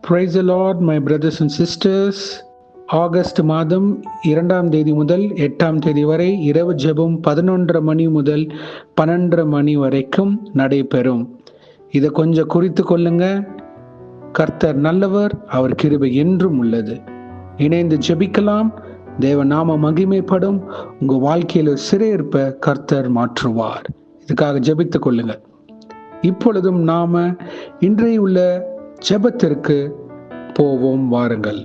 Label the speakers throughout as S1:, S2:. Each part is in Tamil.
S1: Praise the Lord, my brothers and sisters. August மாதம் 2ஆம் தேதி முதல் 8ஆம் தேதி வரை இரவு ஜெபம் 11:30 மணி முதல் 12:30 மணி வரைக்கும் நடைபெறும். இதை கொஞ்சம் குறித்து கொள்ளுங்க. கர்த்தர் நல்லவர், அவர் கிருபை என்றும் உள்ளது. இணைந்து ஜெபிக்கலாம். தேவ நாம மகிமைப்படும். உங்க வாழ்க்கையில சிறையிருப்ப கர்த்தர் மாற்றுவார். இதுக்காக ஜெபித்துக் கொள்ளுங்க. இப்பொழுதும் நாம இன்றைய உள்ள ஜெபத்திற்கு போவோம். வாருங்கள்.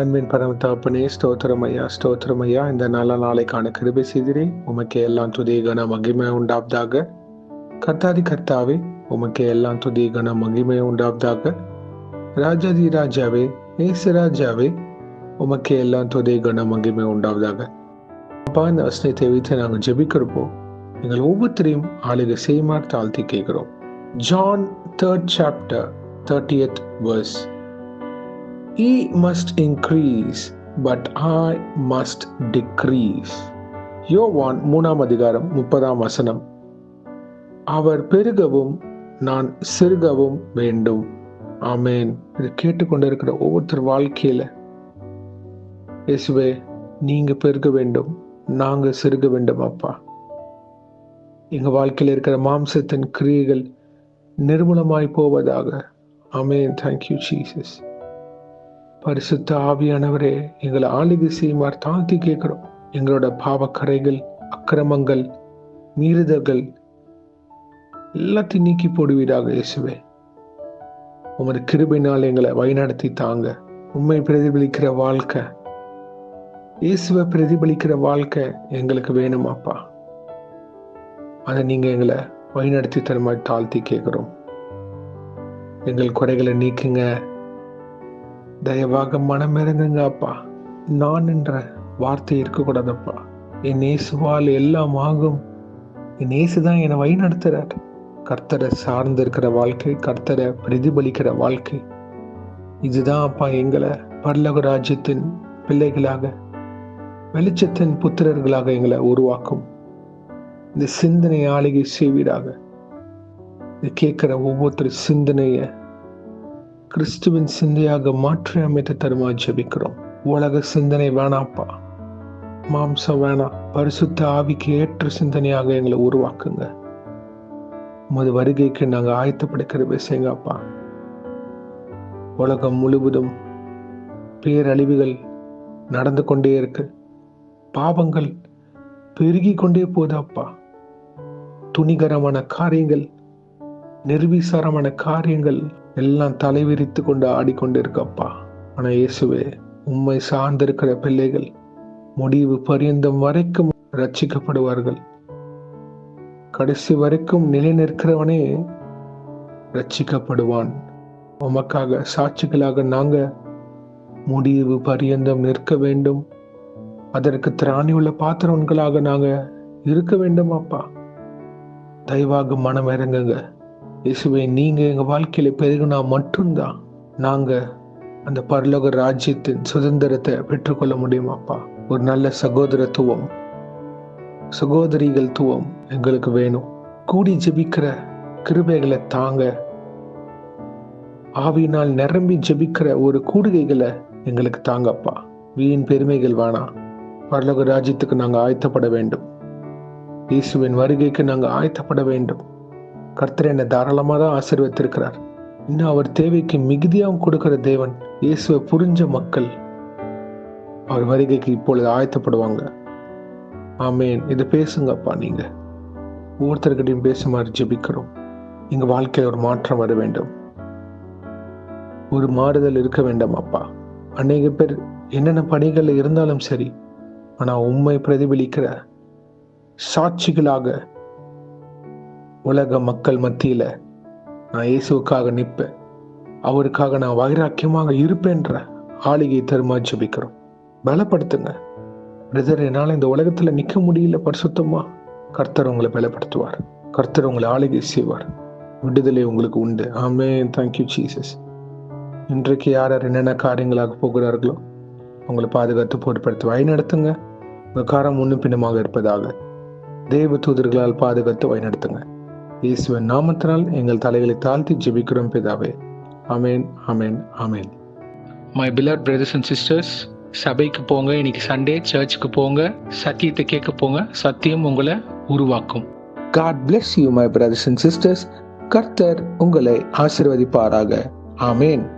S1: அன்பின் பரம தகப்பனே, ஸ்தோத்திரம் ஐயா. இந்த நல்ல நாளைக்கான கிருபை செய்திரே. உமக்கே எல்லாம் துதி கன மகிமை உண்டாவதாக. கர்த்தாவே, உமக்கே எல்லாம் துதி கன மகிமை உண்டாவதாக. ராஜாதி ராஜாவே, ஏசு ராஜாவே, உமக்கே எல்லாம் துதி கன மகிமை உண்டாவதாக. அப்பா, இந்த வசனத்தை வைத்து நாங்கள் ஜெபிக்கிறப்போ எங்கள் ஒவ்வொருத்தரையும் ஆளுகை செய்யுமாறு தாழ்த்தி கேட்கிறோம். John 3rd chapter 30th verse. He must increase, but I must decrease. யோவான் 3ஆம் அதிகாரம் 30ஆம் வசனம். அவர் பெருகவும் நான் சிறுகவும் வேண்டும். ஆமேன். இதை கேட்டுக்கொண்டிருக்கிற ஒவ்வொருத்தர் வாழ்க்கையில, இயேசுவே, நீங்க பெருக வேண்டும், நாங்க சிறுக வேண்டும். அப்பா, எங்க வாழ்க்கையில் இருக்கிற மாம்சத்தின் கிரியைகள் நிர்மூலமாய் போவதாக. ஆமேன். Thank you Jesus. பரிசுத்த ஆவியானவரே, எங்களை ஆளுகை செய்யுமாறு தாழ்த்தி கேட்கிறோம். எங்களோட பாவக்கரைகள், அக்கிரமங்கள், மீறுதல்கள் எல்லாத்தையும் நீக்கி போடுவீராக இயேசுவே. உமது கிருபையினால் எங்களை வழிநடத்தி தாங்க. உண்மை பிரதிபலிக்கிற வாழ்க்கை, இயேசுவை பிரதிபலிக்கிற வாழ்க்கை எங்களுக்கு வேணும் அப்பா. அதை நீங்க எங்களை வழிநடத்தி தருமாறு தாழ்த்தி கேட்கிறோம். எங்கள் குறைகளை நீக்குங்க. தயவாக மனமிறங்குங்க அப்பா. நான் என்ற வார்த்தை இருக்கக்கூடாதப்பா. என் இயேசுவால் எல்லாம் ஆகும். என் இயேசுதான் என்னை வழி நடத்துறார். கர்த்தரை சார்ந்து இருக்கிற வாழ்க்கை, கர்த்தரை பிரதிபலிக்கிற வாழ்க்கை, இதுதான் அப்பா எங்களை பரலோக ராஜ்யத்தின் பிள்ளைகளாக, வெளிச்சத்தின் புத்திரர்களாக எங்களை உருவாக்கும். இந்த சிந்தனை ஆளுகை செய்வீராக. இது கேட்கிற ஒவ்வொருத்தர் சிந்தனைய கிறிஸ்துவின் சிந்தையாக மாற்றி அமைத்து தருமா ஜெபிக்கிறோம். உலக சிந்தனை வேணாப்பா, மாம்சம் வேணாம். பரிசுத்த ஆவிக்கு ஏற்ற சிந்தனையாக எங்களை உருவாக்குங்க. உமது வருகைக்கு நாங்க ஆயத்தப்படுக்கிற விஷயங்கப்பா. உலகம் முழுவதும் பேரழிவுகள் நடந்து கொண்டே இருக்கு. பாவங்கள் பெருகி கொண்டே போதப்பா. துணிகரமான காரியங்கள், நிர்விசாரமான காரியங்கள் எல்லாம் தலைவிரித்து கொண்டு ஆடிக்கொண்டிருக்கப்பா. ஆனா இயேசுவே, உம்மை சார்ந்திருக்கிற பிள்ளைகள் முடிவு பரியந்தம் வரைக்கும் ரட்சிக்கப்படுவார்கள். கடைசி வரைக்கும் நிலை நிற்கிறவனே ரட்சிக்கப்படுவான். உமக்காக சாட்சிகளாக நாங்க முடிவு பரியந்தம் நிற்க வேண்டும். அதற்கு திராணி உள்ள பாத்திரங்களாக நாங்க இருக்க வேண்டும் அப்பா. தயவாக மனம் இறங்குங்க இயேசுவே. நீங்க எங்க வாழ்க்கையில பெருகுனா மட்டும்தான் நாங்க அந்த பரலோக ராஜ்யத்தின் சுதந்திரத்தை பெற்றுக்கொள்ள முடியும் அப்பா. ஒரு நல்ல சகோதரத்துவம், சகோதரிகள் துவம் எங்களுக்கு வேணும். கூடி ஜெபிக்கிற கிருபைகளை தாங்க. ஆவியினால் நிரம்பி ஜெபிக்கிற ஒரு கூடுகைகளை எங்களுக்கு தாங்கப்பா. வீண் பெருமைகள் வேணாம். பரலோக ராஜ்யத்துக்கு நாங்க ஆயத்தப்பட வேண்டும். இயேசுவின் வருகைக்கு நாங்க ஆயத்தப்பட வேண்டும். கர்த்தர் என்னை தாராளமாக தான் ஆசீர்வதித்திருக்கிறார். இன்னும் அவர் தேவைக்கு மிகுதியாகவும் கொடுக்கிற தேவன். இயேசுவை புரிஞ்ச மக்கள் அவர் வருகைக்கு இப்பொழுது ஆயத்தப்படுவாங்க. ஆமேன். இது பேசுங்கப்பா. நீங்க ஒவ்வொருத்தர்கிட்டையும் பேசுமாறு ஜெபிக்கிறோம். எங்க வாழ்க்கையில் ஒரு மாற்றம் வர வேண்டும், ஒரு மாறுதல் இருக்க வேண்டும் அப்பா. அநேக பேர் என்னென்ன பணிகள் இருந்தாலும் சரி, ஆனா உண்மை பிரதிபலிக்கிற சாட்சிகளாக உலக மக்கள் மத்தியில நான் இயேசுக்காக நிற்பேன், அவருக்காக நான் வைராக்கியமாக இருப்பேன்ற ஆளுகை தருமா ஜெபிக்கிறோம். பலப்படுத்துங்க பிரதர். என்னால இந்த உலகத்துல நிக்க முடியல பரிசுத்தமா. கர்த்தர் உங்களை பலப்படுத்துவார். கர்த்தர் உங்களை ஆளுகை செய்வார். விடுதலை உங்களுக்கு உண்டு. ஆமென். Thank you Jesus. இன்றைக்கு யார் யார் என்னென்ன காரியங்களாக போகிறார்களோ உங்களை பாதுகாத்து பொறுப்படுத்தி வழிநடத்துங்க. உங்க காரம் முன்னும் பின்னமாக இருப்பதாக தேவ தூதர்களால் பாதுகாத்து வழிநடத்துங்க. இயேசுவின் நாமத்தினால் எங்கள் தலைகளை தாழ்த்தி ஜெபிக்கிறோம் பிதாவே. ஆமென், ஆமென், ஆமென். My beloved brothers and sisters, சபைக்கு போங்க, இன்னைக்கு சண்டே, சர்ச்சுக்கு போங்க, சத்தியத்தை கேட்க போங்க, சத்தியம் உங்களை உருவாக்கும். God bless you, my brothers and sisters. கர்த்தர் உங்களை ஆசீர்வதிப்பாராக. ஆமென்.